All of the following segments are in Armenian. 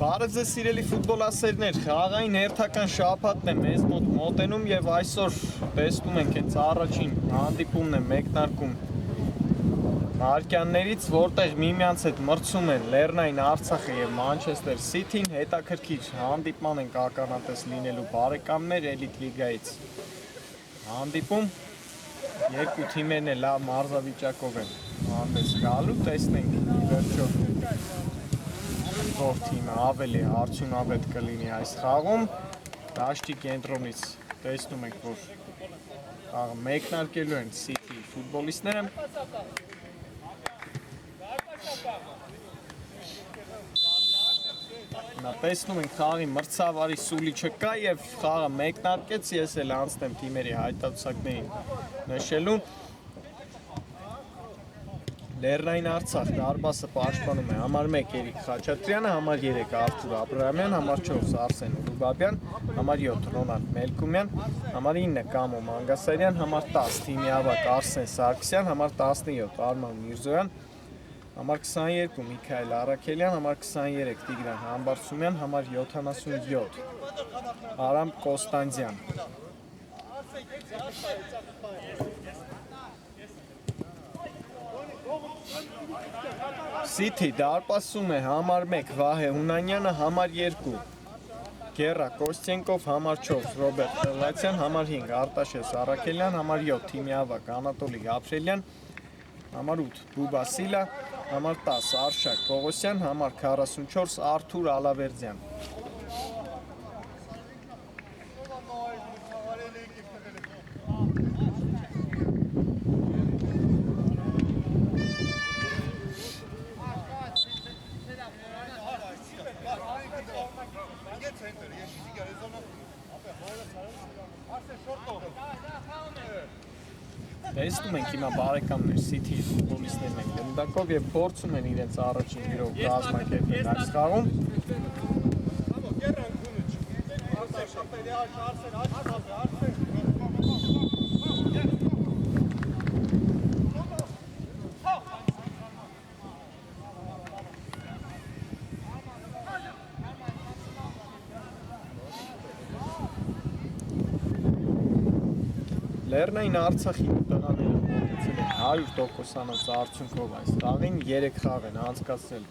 Բարև ձեզ սիրելի ֆուտբոլասերներ, խաղային հերթական շաբաթն է մեզ մոտ մոտենում եւ այսօր տեսնում ենք հենց առաջին հանդիպումն է մեկնարկում Մարկյաններից, որտեղ միմյանց հետ մրցում են Լեռնային Արցախը եւ Մանչեսթեր Սիթին, հետաքրքիր հանդիպման են ականատես լինելու բարեկամներ Էլիտ լիգայից։ Հանդիպում երկու թիմերն էլ լավ մարզավիճակով են հանդես գալու, տեսնենք վերջո որ թիմը ավելի արդյունավետ կլինի այս խաղում, դաշտի կենտրոնից տեսնում ենք, որ խաղը մեկնարկելու են City ֆուտբոլիստները։ Տեսնում ենք խաղի մրցավարի սուլի չկա եւ խաղը մեկնարկեց, ես էլ անցնեմ թիմերի հայտարարություններին նշելու։ Լեռնային Արցախ դարբասը պաշտպանում է համար 1 Երիկ Խաչատրյանը, համար 3 Արթուր Աբրահամյան, համար 4 Արսեն Ուրուբաբյան, համար 7 Ռոնալդ Մելքումյան, համար 9 Կամո Մանգասարյան, համար 10 թիմի ավակ Արսեն Սարգսյան, համար 17 Արման Միրզոյան, համար 22 Միքայել Արաքելյան, համար 23 Տիգրան Համբարձումյան, համար 77 Արամ Կոստանդյան։ City դարպասում է համար 1 Վահե Հունանյանը, համար 2 Գերա Կոստենկով, համար 4 Ռոբերտ Խելացյան, համար 5 Արտաշես Արաքելյան, համար 7 թիմի ավակ Անատոլի Գաբրելյան, համար 8 Բուբա Սիլա, համար 10 Արշակ Պողոսյան, համար 44 Արթուր Ալավերդյան։ Տեսնում ենք հիմա բարեկամներ City ֆուտբոլիստներն են գնդակով եւ փորձում են իրենց առաջին գրով կազմակերպել այս խաղում։ Լեռնային Արցախի տղաները մոտեցել են 100%-անոց արդյունքով այս խաղին, 3 խաղ են անցկացրել։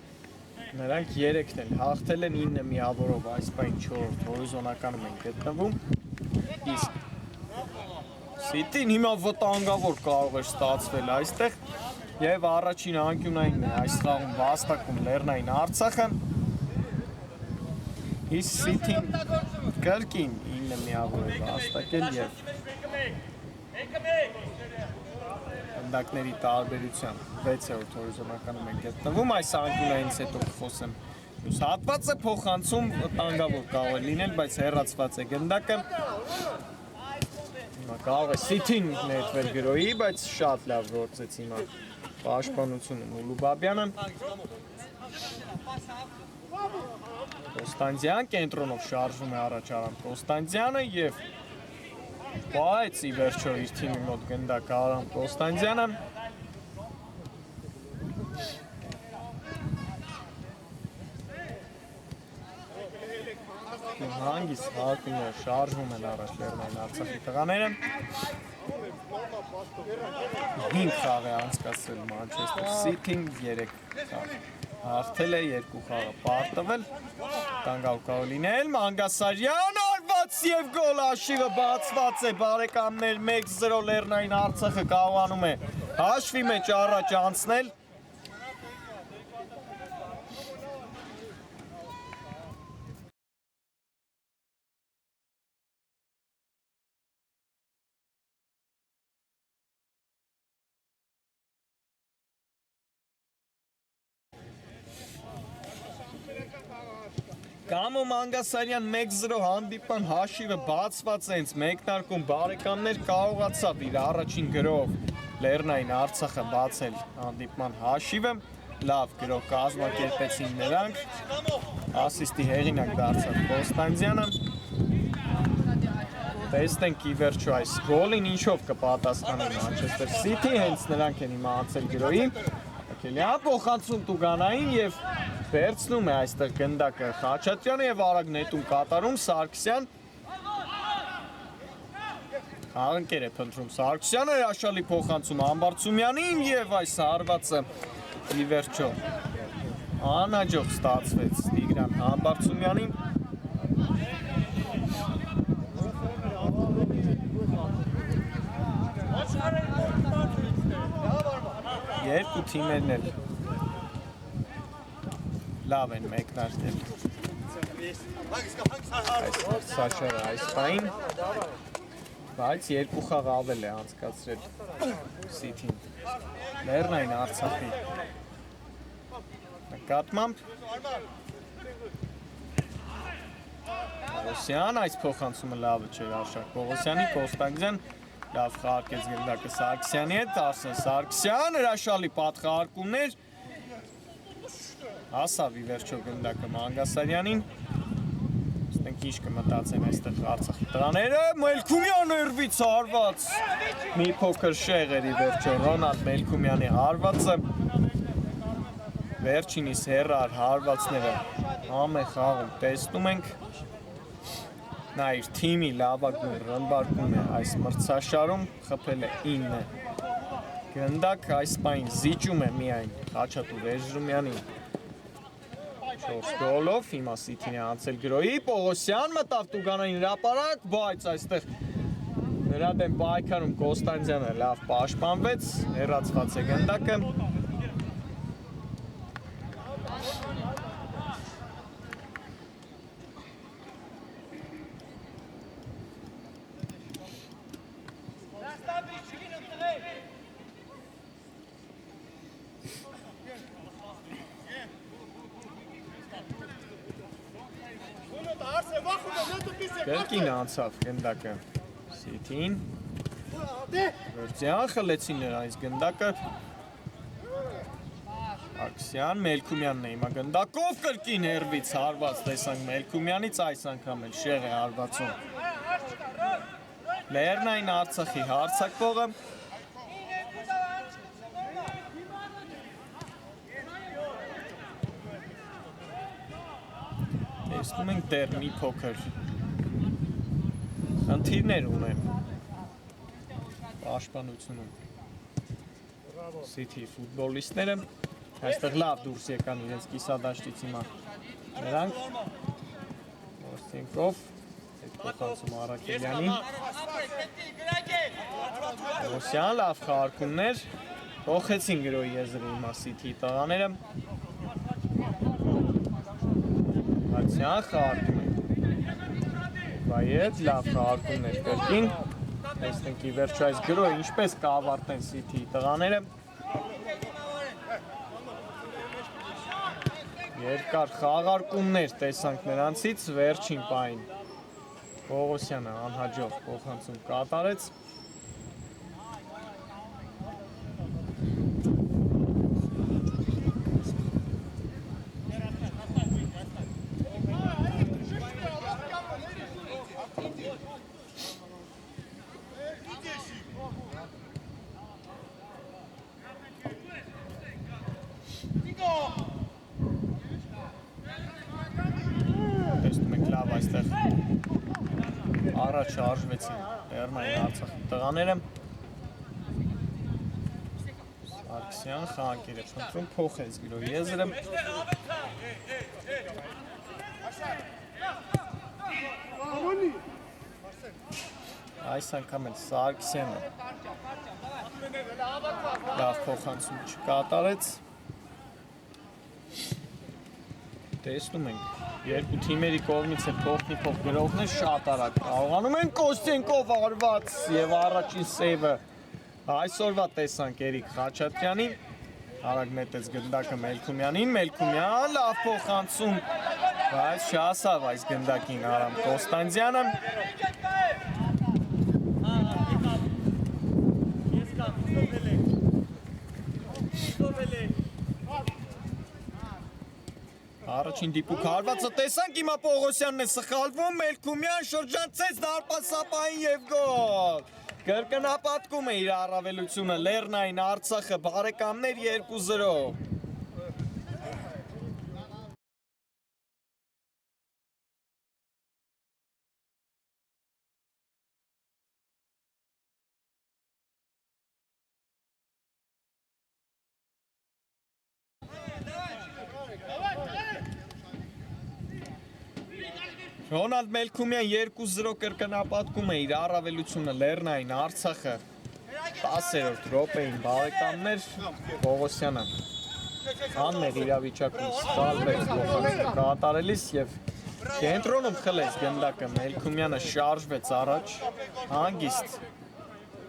Նրանք 3-ն էլ հաղթել են 9 միավորով այս պայն 4-րդ հորիզոնականում են գտնվում։ Իսկ City-ն հիմա վտանգավոր կարող է ստացվել այստեղ եւ առաջին անկյունային է այս խաղում վաստակում Լեռնային Արցախը։ Իսկ City-ն կրկին 9 միավոր է վաստակել եւ Գնդակների տարբերությամբ 6-րդ հորիզոնականում են գտնվում, այս անկյունայինից հետո կխոսեմ մյուս հատվածը փոխանցում վտանգավոր կարող է լինել, բայց հեռացված է գնդակը։ Հիմա կարող է City-ն ներդվել գրոյի, բայց շատ լավ գործեց հիմա պաշտպանությունը Ուրուբաբյանը։ Կոստանդյան կենտրոնով շարժվում է առաջ Արամ Կոստանդյանը եւ Բայց ի վերջո իր թիմի մոտ գնդակ Արամ Կոստանդյանը։ Հանգիստ հարկումները շարժվում են առաջ Լեռնային Արցախի տղաները։ 5 խաղ է անցկացրել Մանչեսթեր Սիթին, 3 խաղ հաղթել է, 2 խաղը պարտվել։ Տանգալ կարող լինել Մանգասարյան արված եւ գոլ, աշիվը բացված է բարեկամներ, 1-0 Լեռնային Արցախը կարողանում է հաշվի մեջ առաջ անցնել։ Կամո Մանգասարյան 1-0 հանդիպան հաշիվը բացված հենց մեկնարկում բարեկամներ կարողացավ իր առաջին գրով Լեռնային Արցախը բացել հանդիպման հաշիվը, լավ գրով կազմակերպեցին նրանք, ասիստի հեղինակ դարձավ Կոստանդյանը, տեսնենք ի վերջո այս գոլին ինչով կպատասխանի Մանչեսթեր Սիթի, հենց նրանք են իմացել գրոյի, Կելյան փոխանցում Տուգանային և վերցնում է այստեղ գնդակը Խաչատրյանը և արագ նետում կատարում Սարգսյան Խաղընկեր է փնտրում Սարգսյանը հրաշալի փոխանցում Համբարձումյանին և այս հարվածը ի վերջո անհաջող ստացվեց Տիգրան Համբարձումյանին երկու թիմերն էլ լավ են մեկնարկել Սաշարը այս պայն, բայց երկու խաղ ավել է անցկացրել Սիթին Լեռնային Արցախի նկատմամբ Պողոսյան, այս փոխանցումը լավը չէր Արշակ Պողոսյանի, Կոստանդյան լավ խաղարկեց գնդակը Սարգսյանի հետ, Արսեն Սարգսյան, հրաշալի պատխաղարկումներ հասավ ի վերջո գնդակը Մանգասարյանին Ստենք ինչ կմտածեն այստեղ Արցախի տղաները Մելքումյան երվից հարված մի փոքր շեղ էր ի վերջո Ռոնալդ Մելքումյանի հարվածը վերջինիս հեռար հարվածները ամեն խաղում տեսնում ենք նա իր թիմի լավագույն ռմբարկում է այս մրցաշարում խփել է 9 գնդակ այս պայն զիջում է միայն Խաչատուր Էժրումյանին 4 գոլով, հիմա Սիթին է անցել գրոյի, Պողոսյան մտավ Տուգանային հրապարակ, բայց այստեղ նրա դեմ պայքարում Կոստանդյանը լավ պաշտպանվեց, հեռացված է գնդակը Կրկին անցավ գնդակը Սիթին Վերջյան խլեցին նրանից գնդակը Աքսյան, Մելքումյանն է հիմա գնդակով կրկին հեռվից հարված տեսանք Մելքումյանից այս անգամ էլ շեղ է հարվածում Լեռնային Արցախի հարձակվողը Տեսնում ենք դեռ մի փոքր Խնդիրներ ունեն պաշտպանությունում Սիթի ֆուտբոլիստները այստեղ լավ դուրս եկան իրենց կիսադաշտից հիմա նրանք Ոստենկով այդ փոխանցում Արաքելյանին Պողոսյան լավ խաղարկումներ փոխեցին գրոյի եզրը հիմա Սիթի տղաները Հացյան խաղարկում է Բայետ լավ խաղարկումներ կրկին տեսնենք ի վերջո այս գրոյը ինչպես կավարտեն Սիթիի տղաները երկար խաղարկումներ տեսանք նրանցից վերջին պայն Պողոսյանը անհաջող փոխանցում կատարեց Առաջ շարժվեցին Լեռնային Արցախի տղաները Սարգսյան խաղանկեր է փնտրում փոխեց գրոյի եզրը այս անգամ էլ Սարգսյանը լավ փոխանցում չկատարեց տեսնում ենք երկու թիմերի կողմից էլ փոխնի-փոխ գրողներ շատ արագ կարողանում են Կոստենկով արված եւ առաջին սեյվը այսօրվա տեսանք Էրիկ Խաչատրյանի Արագ նետեց գնդակը Մելքումյանին, Մելքումյան լավ փոխանցում, բայց չհասավ այս գնդակին Արամ Կոստանդյանը։ Առաջին դիպուկ հարվածը տեսանք, հիմա Պողոսյանն է սխալվում, Մելքումյան շրջանցեց դարպասապային և գոլ։ Կրկնապատկում է իր առավելությունը Լեռնային Արցախը, բարեկամներ 2-0։ Ռոնալդ Մելքումյան 2-0 կրկնապատկում է իր առավելությունը Լեռնային Արցախը 10-րդ րոպեին բարեկամներ Պողոսյանը անմեղ իրավիճակում սխալվեց փոխանցումը կատարելիս և կենտրոնում խլեց գնդակը Մելքումյանը շարժվեց առաջ հանգիստ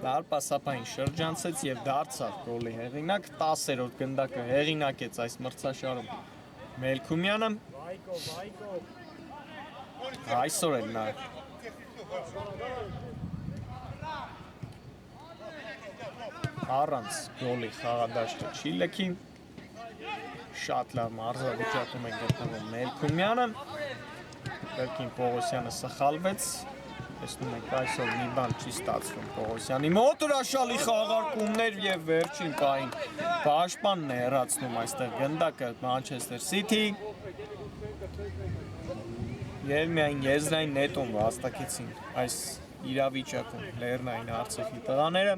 դարպասապային շրջանցեց և դարձավ գոլի հեղինակ 10-րդ գնդակը հեղինակեց այս մրցաշարում Մելքումյանը այսօր էլ նա առանց գոլի խաղադաշտը չի լքի շատ լավ մարզավիճակում է գտնվում Մելքումյանը կրկին Պողոսյանը սխալվեց տեսնում եք այսօր մի բան չի ստացվում Պողոսյանի մոտ հրաշալի խաղարկումներ և վերջին պահին պաշտպանն է հեռացնում այստեղ գնդակը Մանչեսթեր Սիթի Եվ միայն եզրային նետում վաստակեցին այս իրավիճակում Լեռնային Արցախի տղաները։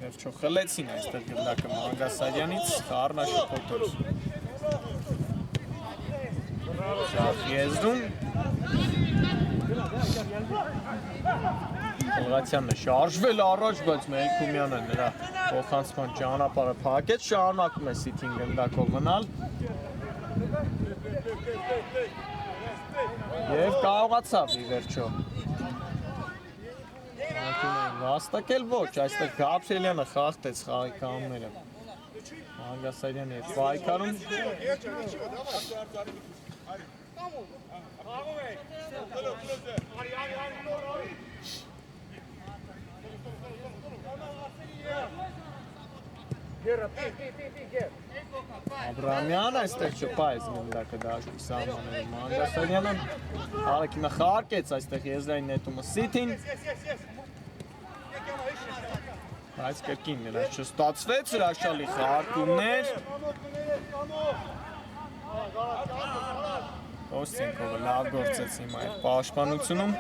Վերջո խլեցին այստեղ գնդակը Մանգասարյանից, խառնաշփոթ Շատ եզրում Պողոսյանը շարժվել առաջ, բայց Մելքումյանը նրա փոխանցման ճանապարհը փակեց, շարունակում է Սիթին գնդակով մնալ Եվ կարողացավ ի վերջո Վաստակել ոչ, այստեղ Գաբրիելյանը խախտեց խաղի կանոնները Մանգասարյանը հետ պայքարում Աբրամյան այստեղ չպայեց գնդակը դաշտի սահմաններում Մանգասարյանը Արագ հիմա խաղարկեց այստեղ եզրային նետումը Սիթին Բայց կրկին նրանց չստացվեց հրաշալի խաղարկումներ Ոստենկովը լավ գործեց հիմա այդ պաշտպանությունում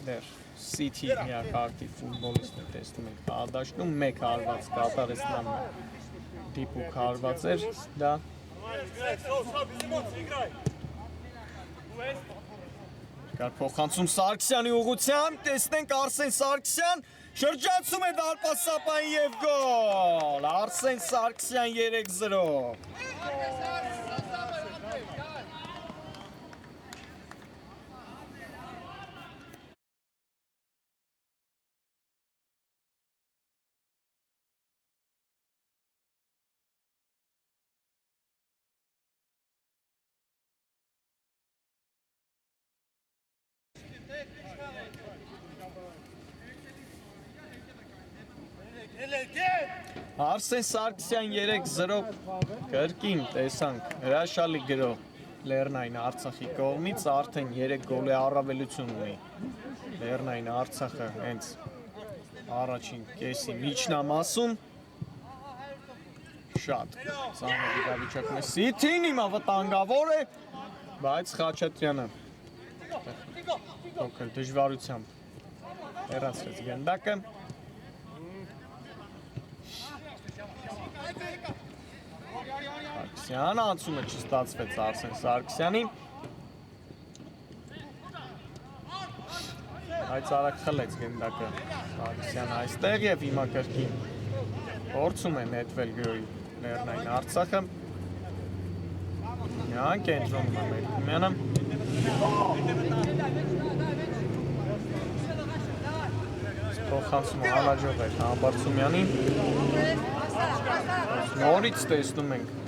Դեռ Սիթի միակ ակտիվ ֆուտբոլիստը տեսնում եք խաղադաշտում մեկ հարված կատարեց նա դիպուկ հարված էր դա Կար փոխանցում Սարգսյանի ուղղությամբ, տեսնենք Արսեն Սարգսյան շրջանցում է դարպասապային և գոլ, Արսեն Սարգսյան 3-0 Արսեն Սարգսյան 3-0 կրկին տեսանք հրաշալի գրող Լեռնային Արցախի կողմից արդեն 3 գոլի առավելություն ունի Լեռնային Արցախը հենց առաջին կեսի միջնամասում շատ ծանր իրավիճակում է Սիթին հիմա վտանգավոր է բայց Խաչատրյանը փոքր դժվարությամբ հեռացրեց գնդակը Սարգսյան, անցումը չստացվեց Արսեն Սարգսյանին։ Բայց արագ խլեց գնդակը Սարգսյանը այստեղ եւ հիմա կրկին փորձում է նետվել Գրոյի Լեռնային Արցախը։ Միան կենտրոնում է Մելքումյանը։ Փոխանցումը հալաջող է Համբարձումյանին։ Նորից տեսնում ենք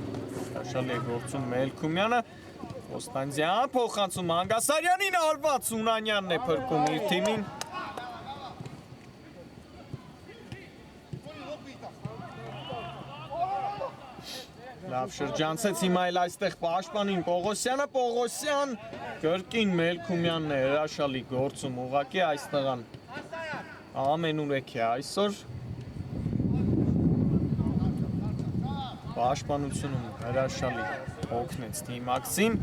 հաշալի է գործում Մելքումյանը։ Ոստանձյան փոխանցում Մանգասարյանին արված Ունանյանն է փրկում իր թիմին։ Լավ շրջանցեց հիմա էլ այստեղ պաշտպանին Պողոսյանը, Պողոսյան կրկին Մելքումյանն է հրաշալի գործում ուղղակի այստեղան ամենուրեք է այսօր պաշտպանությունում հրաշալի օգնեց թիմակցին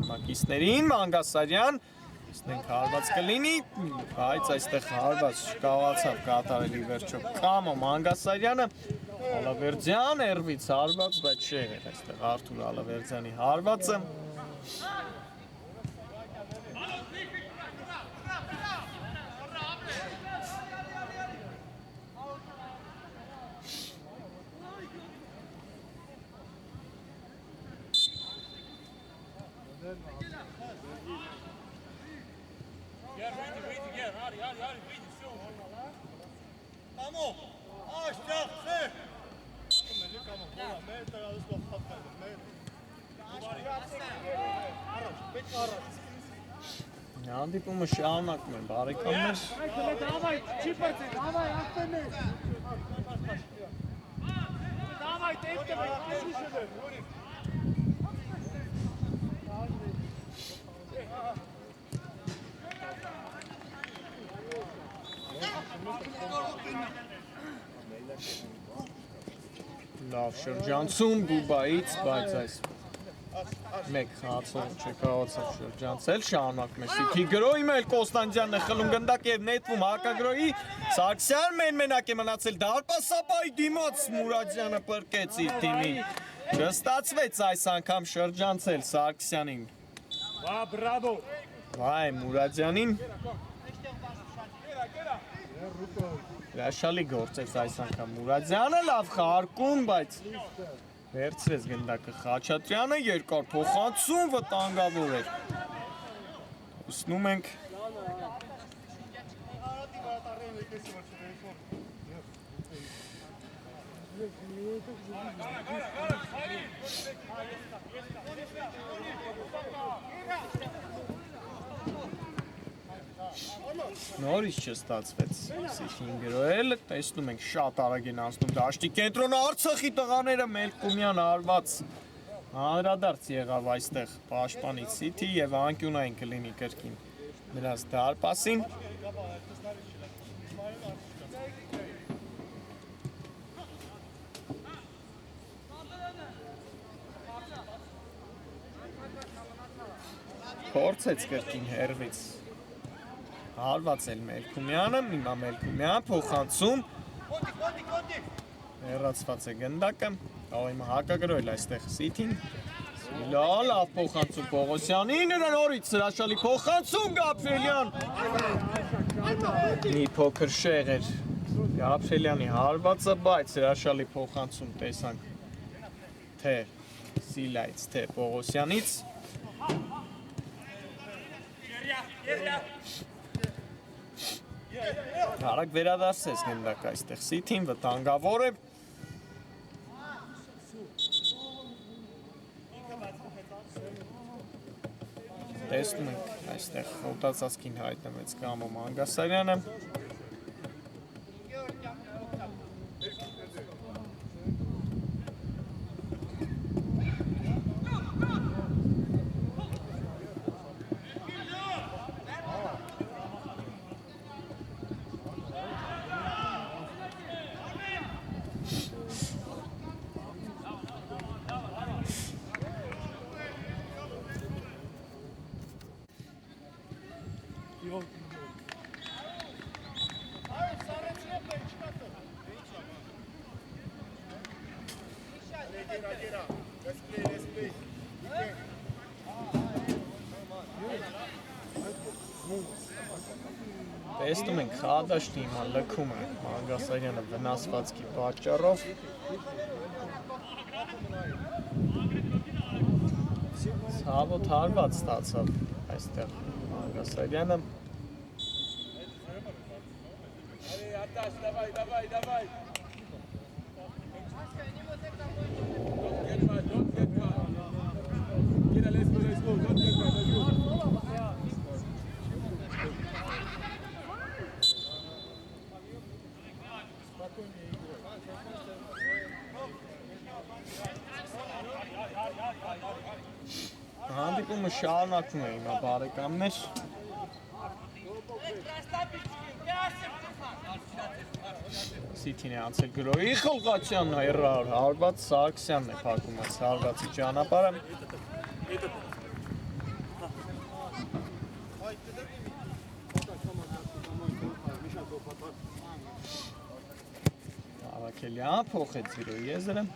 մակիցներին Մանգասարյան տեսնենք հարված կլինի բայց այստեղ հարված չկարողացավ կատարելի վերջո Կամո Մանգասարյանը Ալավերդյան երվից հարված բայց չէ այստեղ Արթուր Ալավերդյանի հարվածը Հանդիպումը շարունակում է բարեկամներ Լավ շրջանցում Բուբայից, բայց այս մեկ խաղացող չկարողացավ շրջանցել, շարունակում է Սիթի Գրոյի էլ Կոստանդյանն է խլում գնդակ եւ նետվում Հակագրոյի Սարգսյան մենակ է մնացել դարպասապայի դիմաց Մուրադյանը պրկեց իր թիմին չստացվեց այս անգամ շրջանցել Սարգսյանին բրավո վայ Մուրադյանին Հրաշալի գործեց այս անգամ Մուրադյանը լավ խաղարկում բայց վերցրեց գնդակը Խաչատրյանը երկար փոխանցում վտանգավոր էր Ուսնում ենք Նորից չստացվեց Սիթին գրոել, տեսնում ենք շատ արագ են անցնում դաշտի կենտրոնը Արցախի տղաները Մելքումյան արված Հանրադարձ եղավ այստեղ պաշտպանից Սիթի եւ անկյունային կլինի կրկին նրանց դարպասին Փորձեց կրկին հերվից Հարված էլ Մելքումյանը, հիմա Մելքումյան փոխանցում Հեռացված է գնդակը, հիմա հակագրոյել այստեղ Սիթին Լավ փոխանցում Պողոսյանին, նորից հրաշալի փոխանցում Գաբրելյան Մի փոքր շեղ էր Գաբրելյանի հարվածը, բայց հրաշալի փոխանցում տեսանք թե Սիլայից, թե Պողոսյանից Արագ վերադարձեց գնդակ այստեղ Սիթին, վտանգավոր է Տեսնում ենք այստեղ խոտածածկին հայտնվեց Կամո Մանգասարյանը Տեսնում ենք խադաշտի հիմա լքում է Մանգասարյանը վնասվածքի պատճառով ցավոտ հարված ստացավ այստեղ Մանգասարյանը Հանդիպումը շարունակվում է հիմա բարեկամներ Սիթին է անցել գրոյի խլղացյանն հեռար հարված Սարգսյանն է փակում է Սարգսի ճանապարհը Ավակելյան փոխեց գրոյի եզրը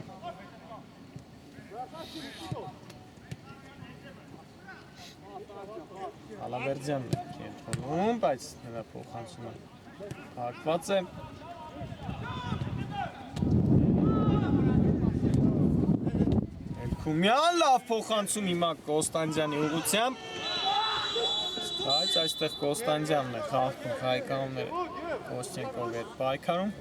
Ալավերձյանն է կենտրոնում, բայց նրա փոխանցումը փակված է Էլքումյան լավ փոխանցում հիմա Կոստանդյանի ուղղությամբ բայց այստեղ Կոստանդյանն է խաղում հայկանները Կոստենկովի հետ պայքարում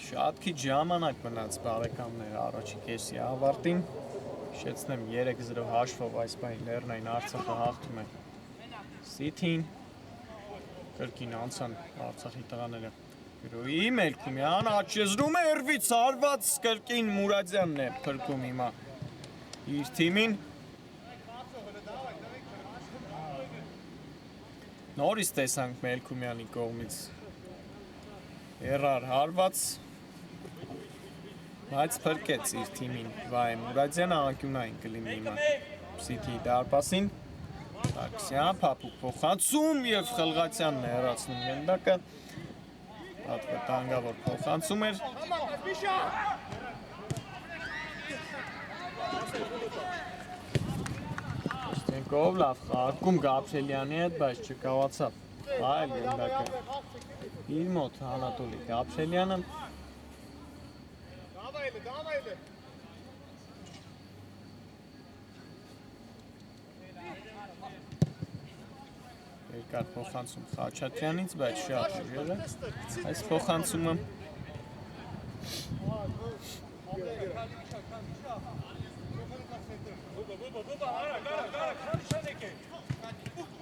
Շատ քիչ ժամանակ մնաց բարեկամներ առաջի կեսի ավարտին Հիշեցնեմ 3-0 հաշվով այս պահին Լեռնային Արցախը հաղթում է Սիթին կրկին անցան Արցախի տղաները Գրոյի Մելքումյան աչեզրում է հերվից հարված կրկին Մուրադյանն է փրկում հիմա իր թիմին Նորից տեսանք Մելքումյանի կողմից Հեռար հարված բայց փրկեց իր թիմին Վայ Մուրադյանը անկյունային կլինի հիմա Սիթիի դարպասին Սարգսյան փափուկ փոխանցում եւ Խլղացյանն է հեռացնում գնդակը Պատվտանգավոր փոխանցում էր Կոստենկով լավ խաղարկում Գաբրելյանի հետ, բայց չկարողացավ այլ գնդակը իր մոտ Անատոլի Գաբրելյանը Երկար փոխանցում Խաչատրյանից, բայց շատ ուժեղ է այս փոխանցումը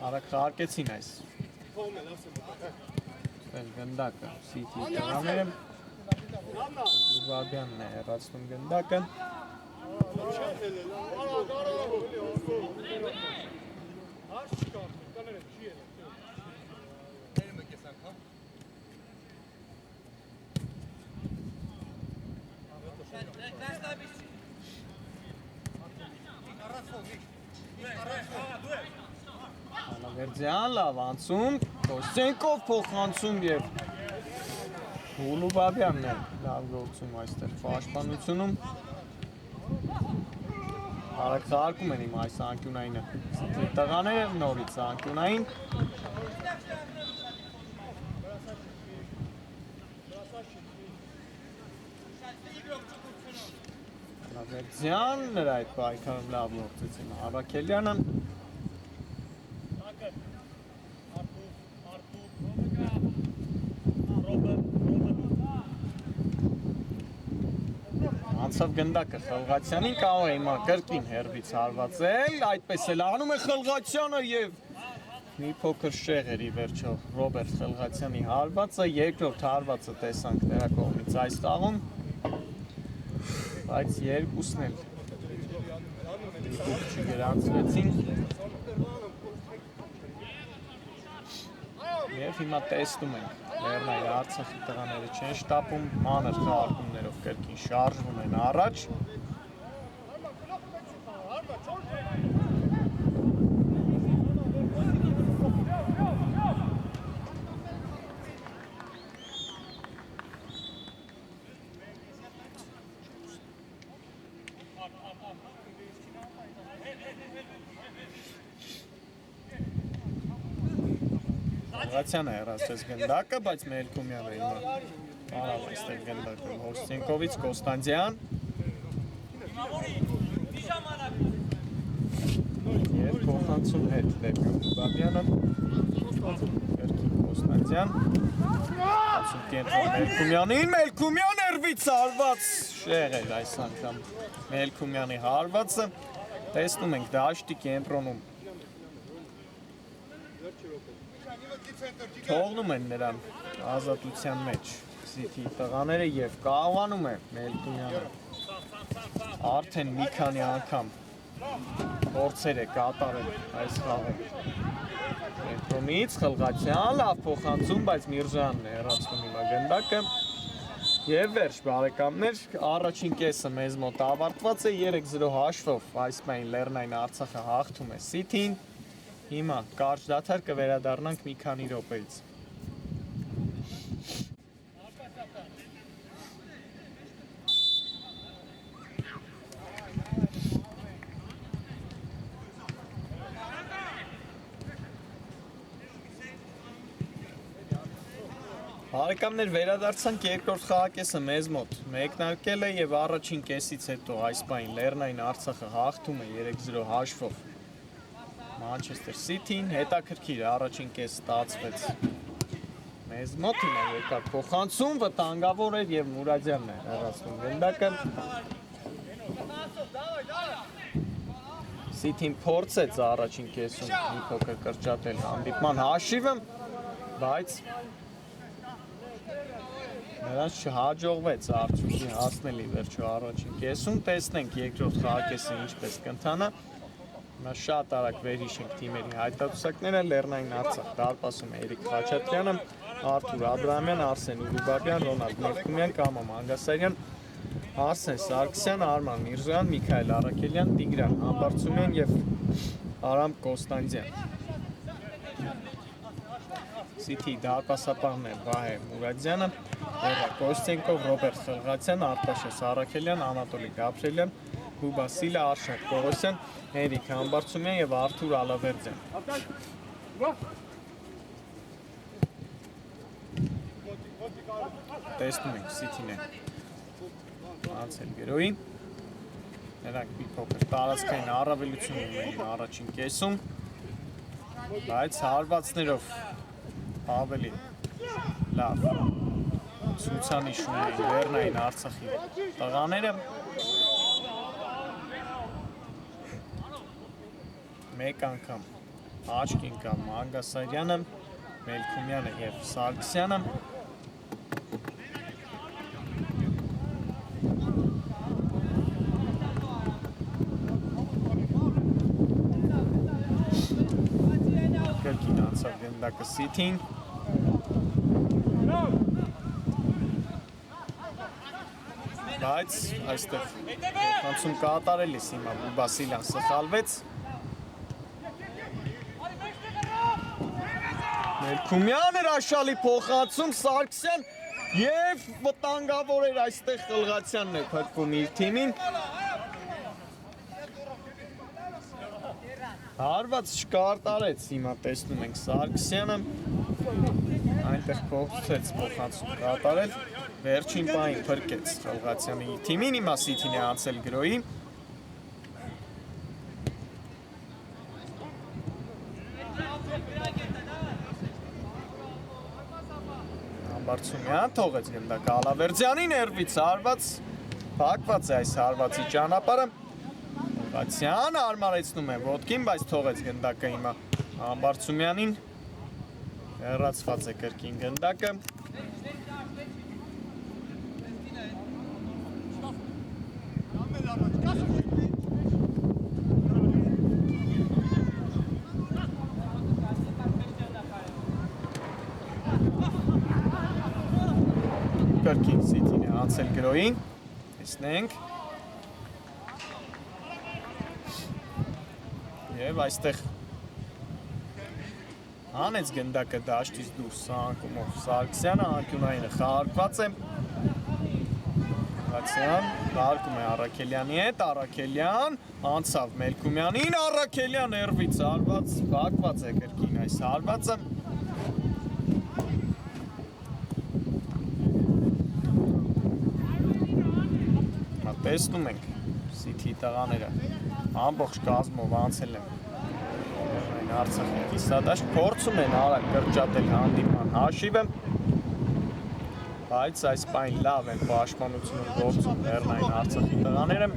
Արագ խաղարկեցին այս գնդակը Սիթիի տղաները Լուբաբյանն է հեռացնում գնդակը Ալավերձյան լավ անցում Կոստենկով փոխանցում եւ Հուլուբաբյանն է լավ գործում այստեղ պաշտպանությունում Արագ խաղարկում են իմ այս անկյունայինը Սիթի տղաները նորից անկյունային Ալավերձյան նրա այդ պայքարում լավ գործեցին Ավակելյանը Անցավ գնդակը Խլղացյանին կարող է հիմա կրկին հերվից հարվածել, այդպես էլ անում է Խլղացյանը և մի փոքր շեղ էր ի վերջո Ռոբերտ Խլղացյանի հարվածը, երկրորդ հարվածը տեսանք նրա կողմից այս խաղում, բայց երկուսն էլ չգրանցվեցին և հիմա տեսնում ենք Լեռնային Արցախի տղաները չեն շտապում, մանր խաղարկումներով կրկին շարժվում են առաջ Խաղացյանը հեռացրեց գնդակը, բայց Մելքումյանը հիմա արավ այստեղ գնդակը Հորստենկովից Կոստանդյան և փոխանցում հետ դեպի Ուղուբաբյանը կրկին Կոստանդյան Ացում կենտրոն Մելքումյանին, Մելքումյան երվից հարված շեղ էր այս անգամ Մելքումյանի հարվածը տեսնում ենք դաշտի կենտրոնում թողնում են նրան ազատության մեջ Սիթի տղաները և կարողանում է Մելքումյանը արդեն մի քանի անգամ փորձեր է կատարել այս խաղում կենտրոնից Խլղացյան լավ փոխանցում, բայց Միրզոյանն է հեռացնում հիմա գնդակը և վերջ բարեկամներ առաջին կեսը մեզ մոտ ավարտված է 3-0 հաշվով այս պահին Լեռնային Արցախը հաղթում է Սիթին Հիմա կարճ դադար կվերադառնանք մի քանի րոպեից։ Բարեկամներ վերադարձանք երկրորդ խաղակեսը մեզ մոտ մեկնարկել է և առաջին կեսից հետո այս պահին Լեռնային Արցախը հաղթում է 3-0 հաշվով Manchester City-ին հետաքրքիր առաջին կես ստացվեց մեզ մոտ հիմա եկավ փոխանցում վտանգավոր էր և Մուրադյանն է հեռացնում գնդակը City-ին փորձեց առաջին կեսում մի փոքր կրճատել հանդիպման հաշիվը բայց նրանց չհաջողվեց արդյունքի հասնել ի վերջո առաջին կեսում տեսնենք երկրորդ խաղակեսը ինչպես կընթանա Հիմա շատ արագ վերհիշենք թիմերի հայտարարությունները Լեռնային Արցախ դարպասում է Էրիկ Խաչատրյանը, Արթուր Աբրահամյան, Արսեն Ուղուբաբյան, Ռոնալդ Մելքումյան, Կամո Մանգասարյան, Արսեն Սարգսյան, Արման Միրզոյան, Միքայել Արաքելյան, Տիգրան Համբարձումյան և Արամ Կոստանդյան։ Սիթի դարպասապահն է Վահե Մուրադյանը, Լերա Կոստենկով, Ռոբերտ Խլղացյան, Արտաշես Արաքելյան, Անատոլի Գաբրելյան, Բուբասիլա, Արշակ Պողոսյան, Էրիկ Համբարձումյան և Արթուր Ալավերդյան։ Տեսնում ենք Սիթին է անցել գրոյին։ Նրանք մի փոքր տարածքային առավելություն ունեին առաջին կեսում, բայց հարվածներով ավելի լավ ցուցանիշ ունեին Լեռնային Արցախի տղաները։ Մեկ անգամ աչք ընկավ Մանգասարյանը, Մելքումյանը և Սարգսյանը Կրկին անցավ գնդակը Սիթին Բայց այստեղ փոխանցում կատարելիս հիմա Բուբասիլյան սխալվեց Մելքումյան էր աշալի փոխանցում Սարգսյան և վտանգավոր էր այստեղ Խլղացյանն է փրկվում իր թիմին Հարված չկարտարեց հիմա տեսնում ենք Սարգսյանը այնտեղ փորձեց փոխանցում կատարել վերջին պահին փրկեց Խլղացյանի թիմին հիմա Սիթին է անցել գրոյի Համբարձումյան թողեց գնդակը Ալավերդյանի ներվից հարված փակված է այս հարվածի ճանապարհը Ղացյան արմարեցնում է ոտքին, բայց թողեց գնդակը հիմա Համբարձումյանին հեռացված է կրկին գնդակը Կրկին Սիթին է անցել գրոյին, տեսնենք և այստեղ հանեց գնդակը դաշտից դուրս անկումով Սարգսյանը, անկյունայինը խաղարկված է Ղացյան, խաղարկում է Արաքելյանի հետ, Արաքելյան, անցավ Մելքումյանին, Արաքելյան երվից հարված, փակված է կրկին այս հարվածը տեսնում ենք City տղաները ամբողջ կազմով անցել են Լեռնային Արցախի կիսադաշտ փորձում են արագ կրճատել հանդիպման հաշիվը բայց այս պայն լավ են պաշտպանությունում գործում Լեռնային Արցախի տղաները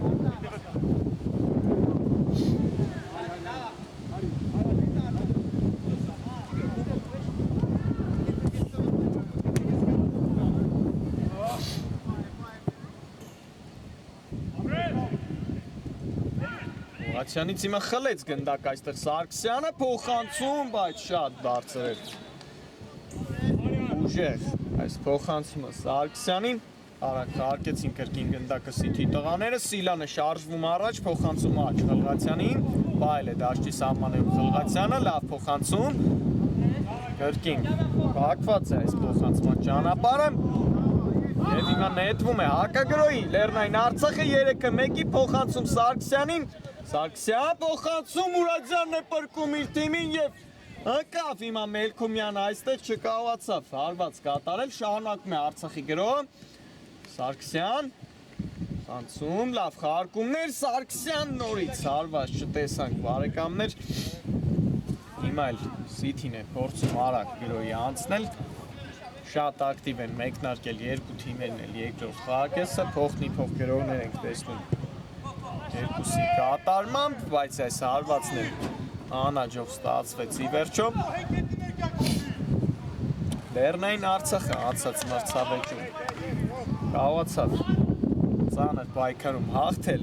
Ղացյանից հիմա խլեց գնդակ այստեղ Սարգսյանը փոխանցում, բայց շատ բարձր էր ուժեղ այս փոխանցումը Սարգսյանին արագ հարկեցին կրկին գնդակը City տղաները Սիլանը շարժվում առաջ փոխանցում աճ Խլղացյանին բայել է դաշտի սահմաններում Խլղացյանը լավ փոխանցում կրկին փակված է այս փոխանցման ճանապարհը եւ հիմա նետվում է հակագրոյի Լեռնային Արցախը 3-1-ի փոխանցում Սարգսյանին Սարգսյան փոխանցում Մուրադյանն է պրկում իր թիմին եւ ընկավ հիմա Մելքումյանը այստեղ չկարողացավ հարված կատարել շարունակում է Արցախի գրոհը Սարգսյան Խանցում լավ խաղարկումներ Սարգսյան նորից հարված չտեսանք բարեկամներ հիմա էլ City-ն է փորձում արագ գրոհի անցնել շատ ակտիվ են մեկնարկել երկու թիմերն էլ երկրորդ խաղակեսը փոխնի-փոխ գրոհներ ենք տեսնում երկուսի կատարմամբ, բայց այս հարվածն էլ անաջող ստացվեց ի վերջո Լեռնային Արցախը անցած մրցավեճում կարողացավ ծանր պայքարում հաղթել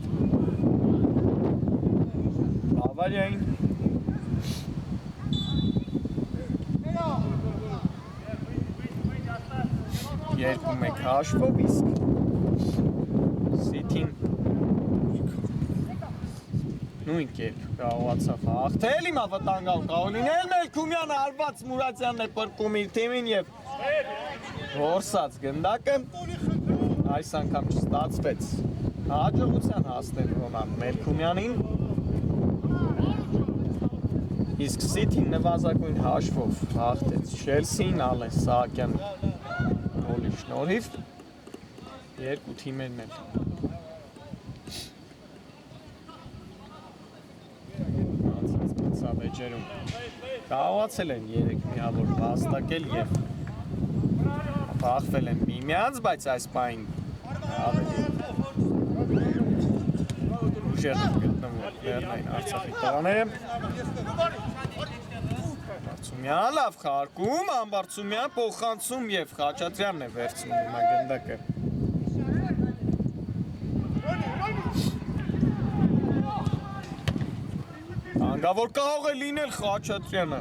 Բավարիային երկու մեկ հաշվով իսկ City-ն նույն կերպ կարողացավ հաղթել հիմա վտանգավոր կարող լինել Մելքումյանը հարված Մուրադյանն է պրկում իր թիմին եւ որսած գնդակը այս անգամ չստացվեց հաջողության հասնել Ռոնալդ Մելքումյանին իսկ City-ն նվազագույն հաշվով հաղթեց Չելսին Ալեն Սահակյանի գոլի շնորհիվ երկու թիմերն էլ վեճերում կարողացել են 3 միավոր վաստակել եւ բախվել են միմյանց, բայց այս պայն ավելի ուժեղ գտնվում Լեռնային Արցախի տղաները Ամբարձումյան լավ խաղարկում, Ամբարձումյան փոխանցում եւ Խաչատրյանն է վերցնում հիմա գնդակը Հանգավոր կարող է լինել Խաչատրյանը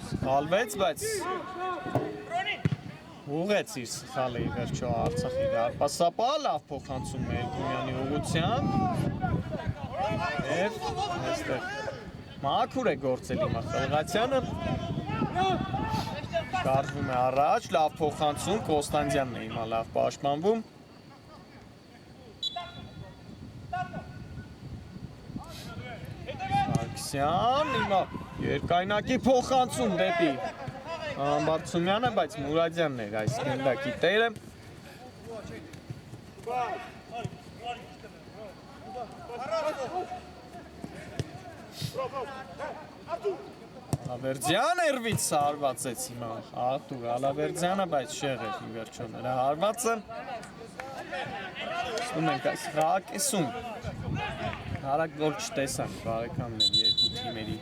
Սխալվեց, բայց ուղեց իր սխալը ի վերջո Արցախի դարպասապահ լավ փոխանցում է Մելքումյանի ուղղությամբ եւ այստեղ մաքուր է գործել հիմա Խլղացյանը շարժվում է առաջ, լավ փոխանցում Կոստանդյանն է հիմա լավ պաշտպանվում Սարգսյան, հիմա երկայնակի փոխանցում դեպի Ամբարձումյանը, բայց Մուրադյանն էր այս գնդակի տերը Ալավերդյան երվից հարվածեց հիմա Արտուր Ալավերդյանը, բայց շեղ էր ի վերջո նրա հարվածը Ստում ենք այս խաղակեսում Հարակ գոլ չտեսանք բարեկամներ երկու թիմերի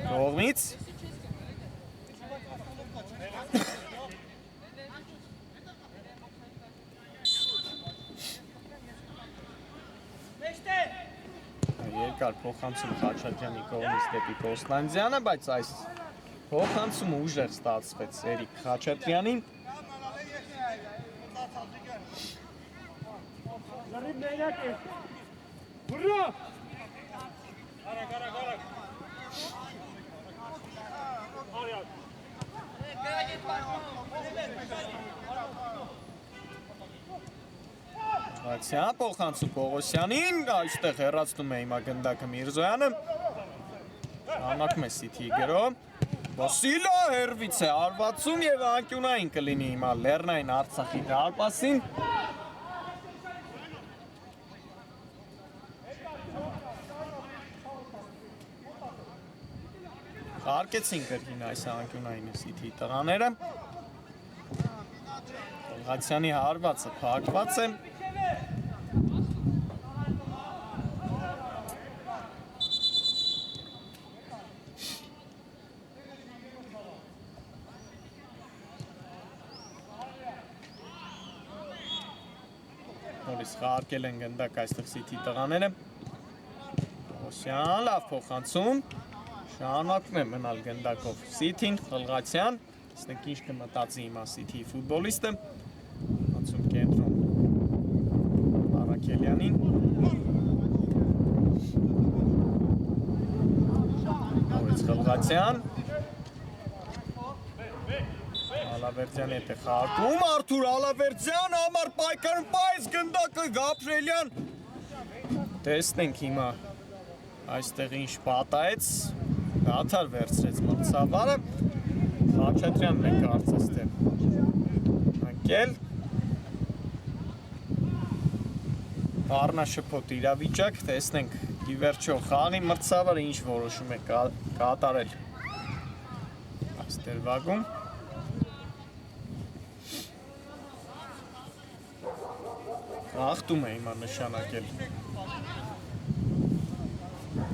կողմից Երկար փոխանցում Խաչատրյանի կողմից դեպի Կոստանդյանը, բայց այս փոխանցումը ուժեղ ստացվեց Էրիկ Խաչատրյանին Ղացյան փոխանցում Պողոսյանին, այստեղ հեռացնում է հիմա գնդակը Միրզոյանը Հանակում է City-ի գրոհ Վասիլա հերվից է հարվածում եւ անկյունային կլինի հիմա Լեռնային Արցախի դարպասին Փակեցին կրկին այս անկյունային Սիթիի տղաները։ Խելղացյանի հարվածը փակված է։ Նորից խաղարկել են գնդակ այստեղ Սիթիի տղաները։ Պողոսյան, լավ փոխանցում։ Շարունակում է մնալ գնդակով Սիթին, Խելղացյան։ Տեսնենք ինչ կմտածի հիմա Սիթիի ֆուտբոլիստը։ Անցում կենտրոն Արաքելյանին։ Նորից Խելղացյան։ Ալավերդյանի հետ է խաղարկում, Արթուր Ալավերդյան, համար պայքարում պայծ գնդակը Գաբրիելյան։ Տեսնենք հիմա այստեղ ինչ պատահեց, դադար վերցրեց մրցավարը, Խաչատրյանն է կարծես թե ընկել։ Առնաշփոթ իրավիճակ, տեսնենք ի վերջո խաղի մրցավարը ինչ որոշում է կատարել այս դերվագում։ Ախտում է հիմա նշանակել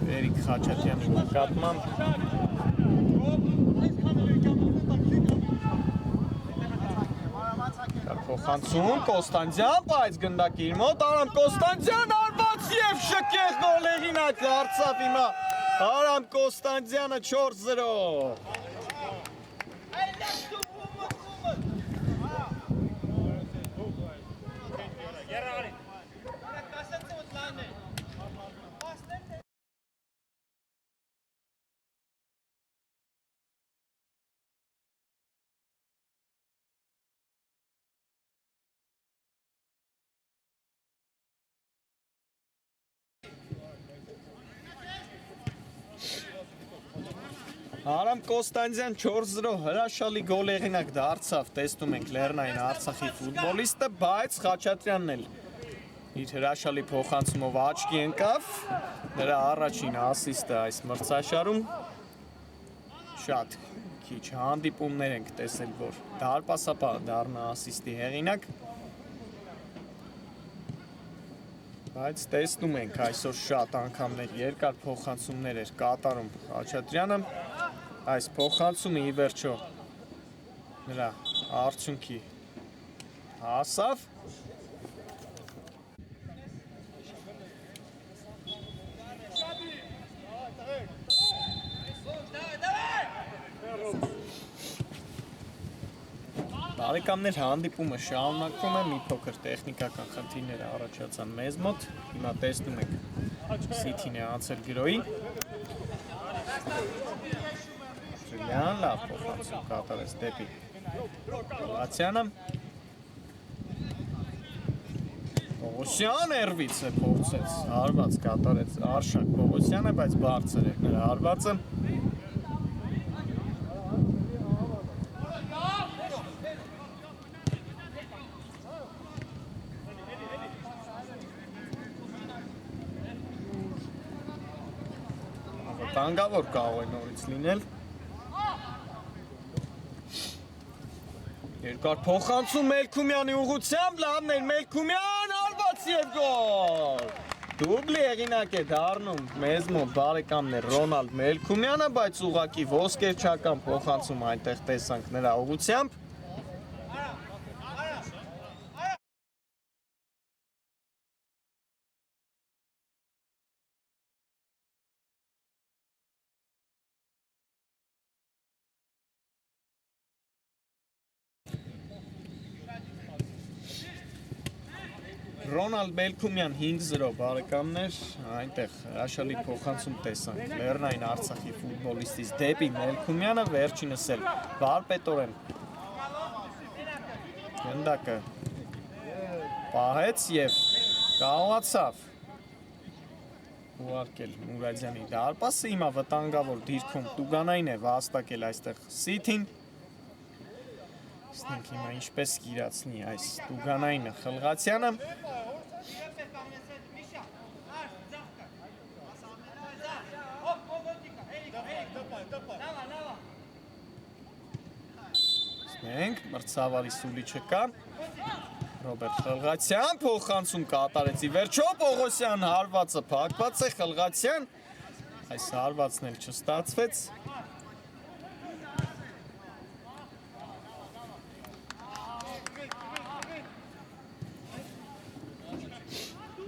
Էրիկ Խաչատրյանի նկատմամբ։ Փոխանցում Կոստանդյան, բայց գնդակի իր մոտ Արամ Կոստանդյան արված և շքեղ գոլ հեղինակ դարձավ հիմա Արամ Կոստանդյանը 4-0։ Արամ Կոստանդյան 4-0 հրաշալի գոլ հեղինակ դարձավ, տեսնում ենք Լեռնային Արցախի ֆուտբոլիստը, բայց Խաչատրյանն էլ իր հրաշալի փոխանցումով աչքի ընկավ, նրա առաջին ասիստը այս մրցաշարում, շատ քիչ հանդիպումներ ենք տեսել, որ դարպասապահ դառնա ասիստի հեղինակ, բայց տեսնում ենք այսօր շատ անգամներ երկար փոխանցումներ էր կատարում Խաչատրյանը, այս փոխանցումը ի վերջո նրա արդյունքի հասավ։ Բարեկամներ, հանդիպումը շարունակվում է, մի փոքր տեխնիկական խնդիրներ առաջացան մեզ մոտ, հիմա տեսնում ենք Սիթին է անցել գրոյի։ Լավ փոխանցում կատարեց դեպի Խելղացյանը։ Պողոսյան երվից է փորձեց, հարված կատարեց Արշակ Պողոսյանը, բայց բարձր էր նրա հարվածը։ Վտանգավոր կարող է նորից լինել։ Երկար փոխանցում Մելքումյանի ուղղությամբ, լավն էր Մելքումյան, հարված և գոլ։ Դուբլի հեղինակ է դառնում մեզ մոտ բարեկամներ Ռոնալդ Մելքումյանը, բայց ուղղակի ոսկերչական փոխանցում այնտեղ տեսանք նրա ուղղությամբ։ Ռոնալդ Մելքումյան 5-0 բարեկամներ, այնտեղ հրաշալի փոխանցում տեսանք Լեռնային Արցախի ֆուտբոլիստից դեպի Մելքումյանը, վերջինս էլ վարպետորեն գնդակը պահեց և կարողացավ ուղարկել Մուրադյանի դարպասը, հիմա վտանգավոր դիրքում Տուգանային է վաստակել այստեղ Սիթին։ Տեսնենք հիմա ինչպես կիրացնի այս Տուգանայինը Խելղացյանը։ Մենք մրցավարի սուլի չկա Ռոբերտ Խլղացյան փոխանցում կատարեց ի վերջո Պողոսյան հարվածը փակված է Խլղացյան այս հարվածն էլ չստացվեց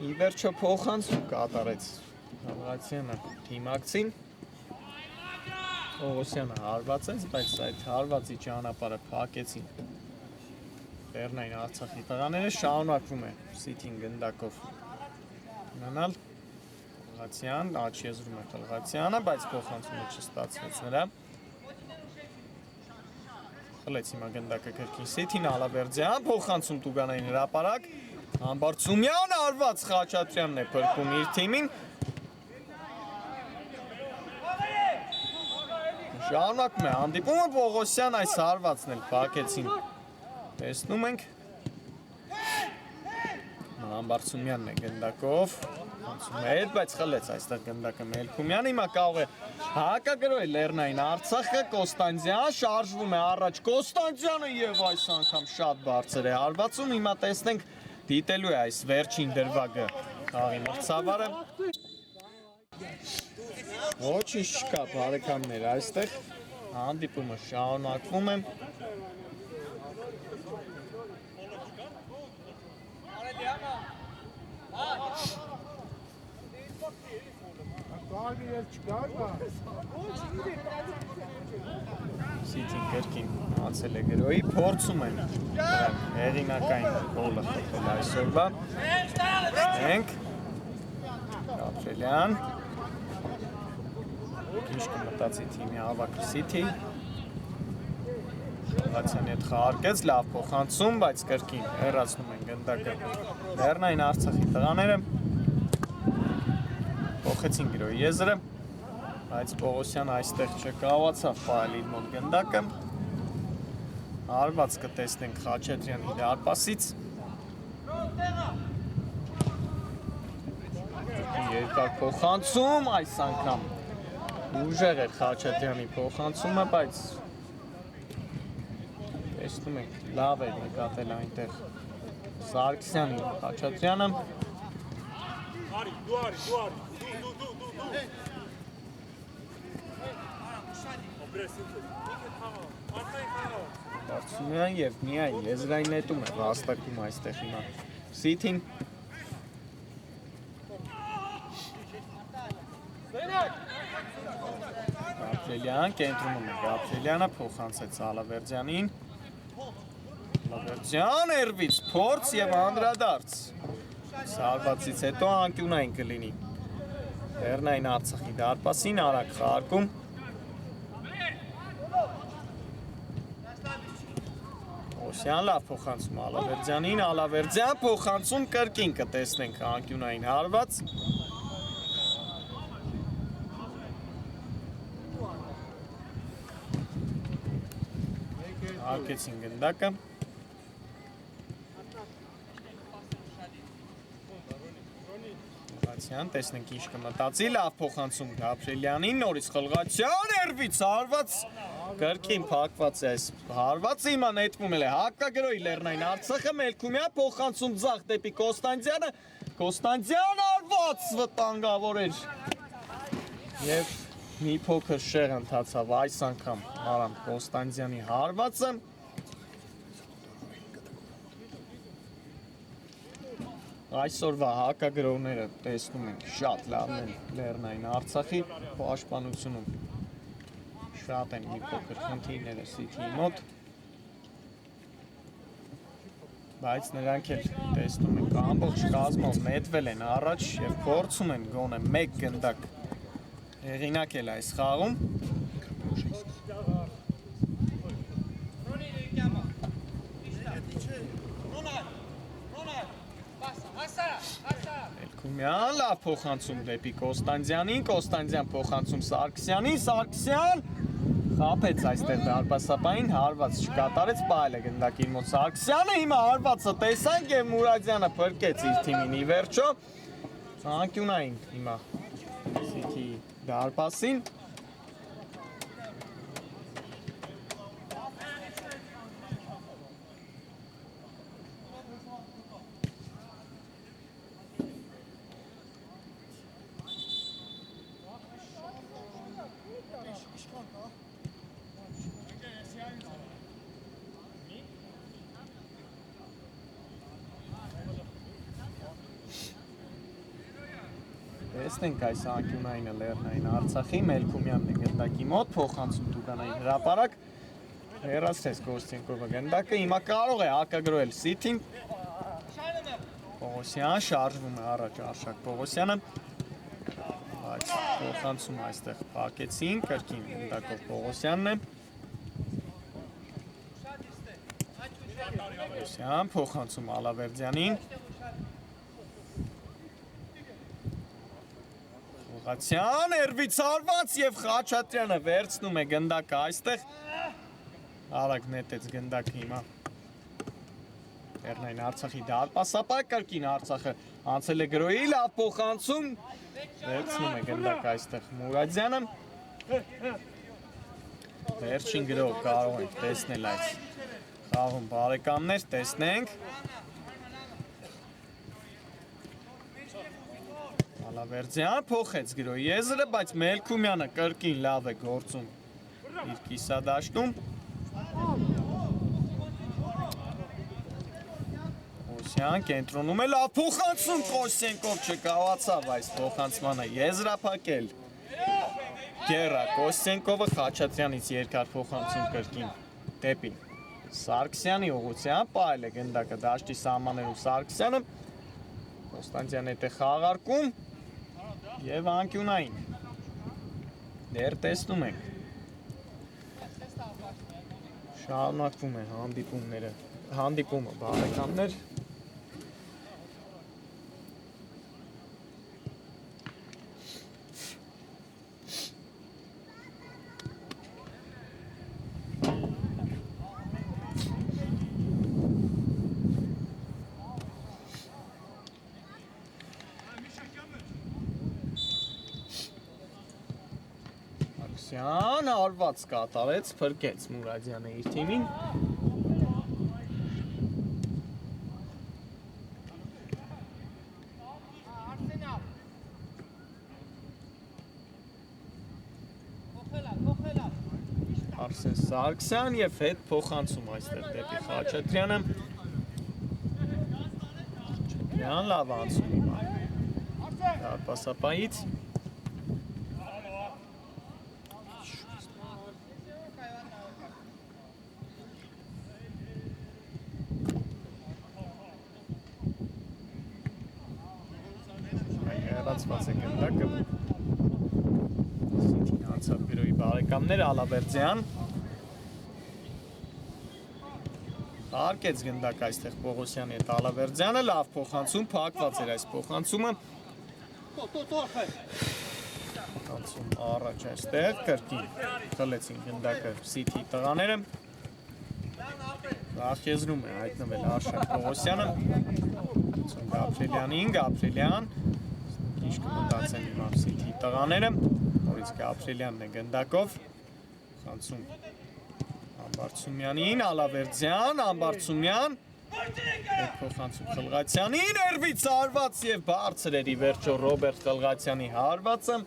ի վերջո փոխանցում կատարեց Խլղացյանը թիմակցին Պողոսյանը հարվածեց, բայց այդ հարվածի ճանապարհը փակեցին Լեռնային Արցախի տղաները շարունակվում է Սիթին գնդակով ունենալ Խլղացյան, աջ եզրում է Խլղացյանը, բայց փոխանցումը չստացվեց նրա խլեց հիմա գնդակը կրկին Սիթին, Ալավերդյան, փոխանցում Տուգանային հրապարակ Համբարձումյան արված Խաչատրյանն է փրկում իր թիմին Շարունակում է հանդիպումը Պողոսյան այս հարվածն էլ փակեցին տեսնում ենք Համբարձումյանն է գնդակով անցում է հետ, բայց խլեց այստեղ գնդակը Մելքումյանը հիմա կարող է հակագրոհել Լեռնային Արցախը Կոստանդյան շարժվում է առաջ Կոստանդյանը եւ այս անգամ շատ բարձր է հարվածում հիմա տեսնենք դիտելու է այս վերջին դրվագը խաղի մրցավարը Ոչինչ չկա բարեկամներ այստեղ հանդիպումը շարունակվում է Սիթին կրկին անցել է գրոյի փորձում են հեղինակային գոլը խփել այսօրվա ենք Գաբրելյան Ինչ կմտածի թիմի հավաքը Սիթի Խլղացյանի հետ խաղարկեց, լավ փոխանցում, բայց կրկին հեռացնում են գնդակը Լեռնային Արցախի տղաները փոխեցին գրոյի եզրը բայց Պողոսյանը այստեղ չկարողացավ պահել իր մոտ գնդակը հարված կտեսնենք Խաչատրյանի դարպասից երկար փոխանցում այս անգամ ուժեղ է Խաչատրյանի փոխանցումը, բայց տեսնում ենք լավ է նկատել այնտեղ Սարգսյանի Խաչատրյանը Բարսումյան եւ միայն եզրային նետում է վաստակում այստեղ հիմա Սիթին Գաբրելյան կենտրոնում է Գաբրելյանը փոխանցեց Ալավերդյանին Ալավերդյան երվից փորձ եւ անդրադարձ Սարվածից հետո անկյունային կլինի Լեռնային Արցախի դարպասին արագ խաղարկում Օսյան լավ փոխանցում Ալավերդյանին Ալավերդյան փոխանցում կրկին կտեսնենք անկյունային հարված Արկեցին գնդակը Խլղացյան տեսնենք ինչ կմտածի լավ փոխանցում Գաբրելյանին նորից Խլղացյան երվից հարված կրկին փակված է այս հարվածը հիմա նետվում է հակագրոհի Լեռնային Արցախը Մելքումյան փոխանցում ձախ դեպի Կոստանդյանը Կոստանդյան հարված վտանգավոր էր եւ մի փոքր շեղ ընթացավ այս անգամ Արամ Կոստանդյանի հարվածը Այսօրվա հակագրողները տեսնում են շատ լավն են Լեռնային Արցախի պաշտպանությունում շատ են մի փոքր խնդիրները Սիթիի մոտ բայց նրանք էլ տեսնում են ամբողջ կազմով նետվել են առաջ եւ փորձում են գոնե մեկ գնդակ հեղինակել այս խաղում Մելքումյան լավ փոխանցում դեպի Կոստանդյանին Կոստանդյան փոխանցում Սարգսյանին Սարգսյան խափեց այստեղ դարպասապային հարված չկատարեց պահել է գնդակի իր մոտ Սարգսյանը հիմա հարվածը տեսանք եւ Մուրադյանը փրկեց իր թիմին ի վերջո անկյունային հիմա Սիթի դարպասին տեսնենք այս անկյունայինը Լեռնային Արցախի Մելքումյանն է գնդակի մոտ, փոխանցում Տուգանային հրապարակ։ Հեռացրեց Կոստենկովը գնդակը, հիմա կարող է հակագրոել Սիթին։ Պողոսյան շարժվում է առաջ Արշակ Պողոսյանը։ Բայց փոխանցում այստեղ փակեցին, կրկին գնդակով Պողոսյանն է։ Պողոսյան փոխանցում Ալավերդյանին։ Ղացյան, երվից արված և Խաչատրյանը վերցնում է գնդակը այստեղ։ Արագ նետեց գնդակը հիմա։ Լեռնային Արցախի դարպասապայք կրկին Արցախը անցել է գրոյի, լավ փոխանցում։ Վերցնում է գնդակը այստեղ Մուրադյանը։ Վերջին գրով կարող ենք տեսնել այս խաղում բարեկամներ, տեսնենք։ Ալավերդյան փոխեց գրոյի եզրը, բայց Մելքումյանը կրկին լավ է գործում իր կիսադաշտում։ Պողոսյան կենտրոնում է, լավ փոխանցում, Կոստենկով չկարողացավ այս փոխանցմանը եզրափակել։ Գերա Կոստենկովը Խաչատրյանից երկար փոխանցում կրկին դեպի Սարգսյանի ուղղությամբ, այլ է գնդակը դաշտի սահմաններում Սարգսյանը։ Կոստանդյան հետ է խաղարկում և անկյունային։ Դեռ տեսնում ենք։ Շարունակվում է հանդիպումը բարեկամներ։ Սարգսյան արված կատարեց, փրկեց Մուրադյանը իր թիմին։ Արսեն Սարգսյան և հետ փոխանցում այստեղ դեպի Խաչատրյանը։ Խաչատրյան լավ անցում հիմա դարպասապայից։ Հեռացված է գնդակը։ Սիթին անցավ գրոյի բարեկամներ, Ալավերդյան։ Հարկեց գնդակ այստեղ Պողոսյանի հետ Ալավերդյանը, լավ փոխանցում, փակված էր այս փոխանցումը։ Փոխանցում առաջ այստեղ, կրկին խլեցին գնդակը Սիթի տղաները։ Նախեզրում է հայտնվել Արշակ Պողոսյանը։ Գաբրելյանին, Գաբրելյան։ Ինչ կմտածեն հիմա Սիթի տղաները, որից Գաբրելյանն է գնդակով, խանցում Ամբարձումյանին, Ալավերդյան, Ամբարձումյան, հետ փոխանցում Խլղացյանին, երվից հարված և բարձր էր ի վերջո Ռոբերտ Խլղացյանի հարվածը։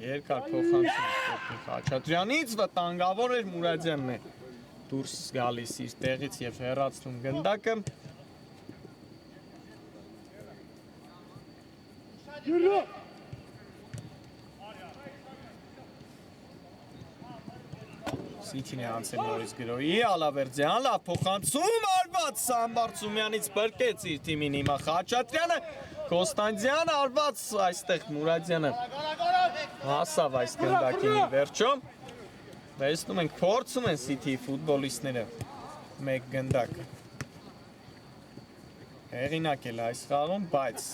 Երկար փոխանցում Խաչատրյանից, վտանգավոր էր Մուրադյանն է դուրս գալիս իր տեղից և հեռացնում գնդակը։ Սիթին է անցել նորից գրոյի, Ալավերդյան, լավ փոխանցում, արված Ամբարձումյանից բրկեց իր թիմին հիմա Խաչատրյանը, Կոստանդյան արված այստեղ Մուրադյանը հասավ այս գնդակին ի վերջո։ Տեսնում ենք, փորձում են Սիթիի ֆուտբոլիստները մեկ գնդակ հեղինակել այս խաղում, բայց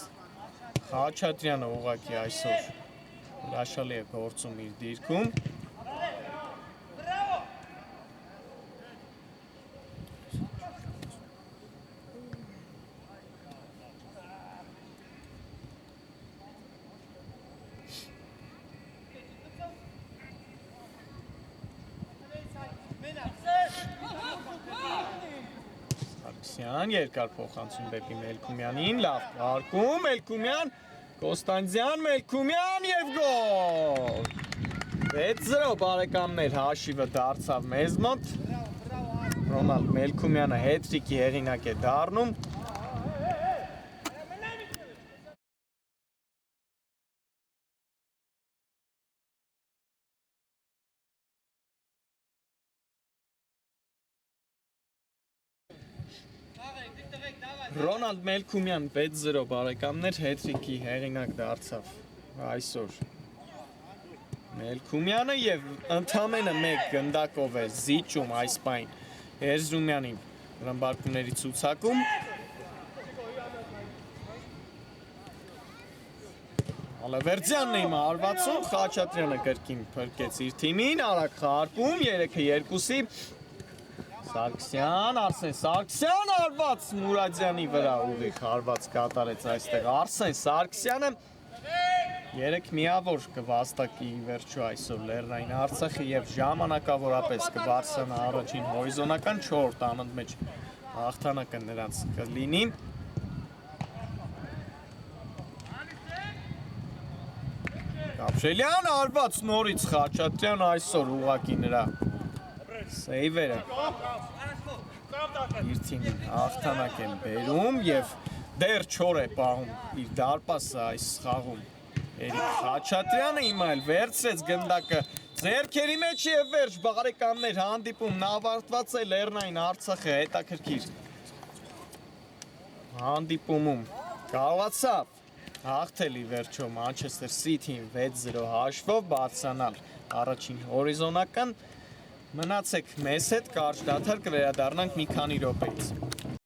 Խաչատրյանը ուղղակի այսօր հրաշալի է գործում իր դիրքում։ Սարգսյան երկար փոխանցում դեպի Մելքումյանին, լավ հարկում, Մելքումյան, Կոստանդյան, Մելքումյան և գոլ։ 6-0 բարեկամներ, հաշիվը դարձավ մեզ մոտ։ Ռոնալդ Մելքումյանը հետ-տրիկի հեղինակ է դառնում։ Ռոնալդ Մելքումյան 6-0 բարեկամներ հետ-տրիկի հեղինակ դարձավ այսօր։ Մելքումյանը եւ ընդամենը 1 գնդակով է զիջում այս պայն Էրզրումյանին ռմբարկումների ցուցակում։ Ալավերդյանն է հիմա հարվածում, Խաչատրյանը կրկին փրկեց իր թիմին, արագ խաղարկում 3-2-ի Սարգսյան, Արսեն Սարգսյան հարված Մուրադյանի վրա ուղիղ հարված կատարեց այստեղ Արսեն Սարգսյանը 3 միավոր կվաստակի վերջո այսօր Լեռնային Արցախը եւ ժամանակավորապես կբարձրանա առաջին հորիզոնական 4-րդ անընդմեջ հաղթանակը նրանց կլինի Կապշելյան հարված նորից Խաչատրյան այսօր ուղակի նրա Սեյվերը իր թիմին հաղթանակ են բերում եւ դեռ 4 է պահում իր դարպասը այս խաղում Էրիկ Խաչատրյանը հիմա էլ վերցրեց գնդակը ձեռքերի մեջ եւ վերջ բարեկամներ հանդիպումն ավարտված է Լեռնային Արցախը հետաքրքիր հանդիպումում կարողացավ հաղթել ի վերջո Մանչեսթեր Սիթիին 6-0 հաշվով բարձրանալ առաջին հորիզոնական Մնացեք մեզ հետ կարճ դադար կվերադառնանք մի քանի րոպեից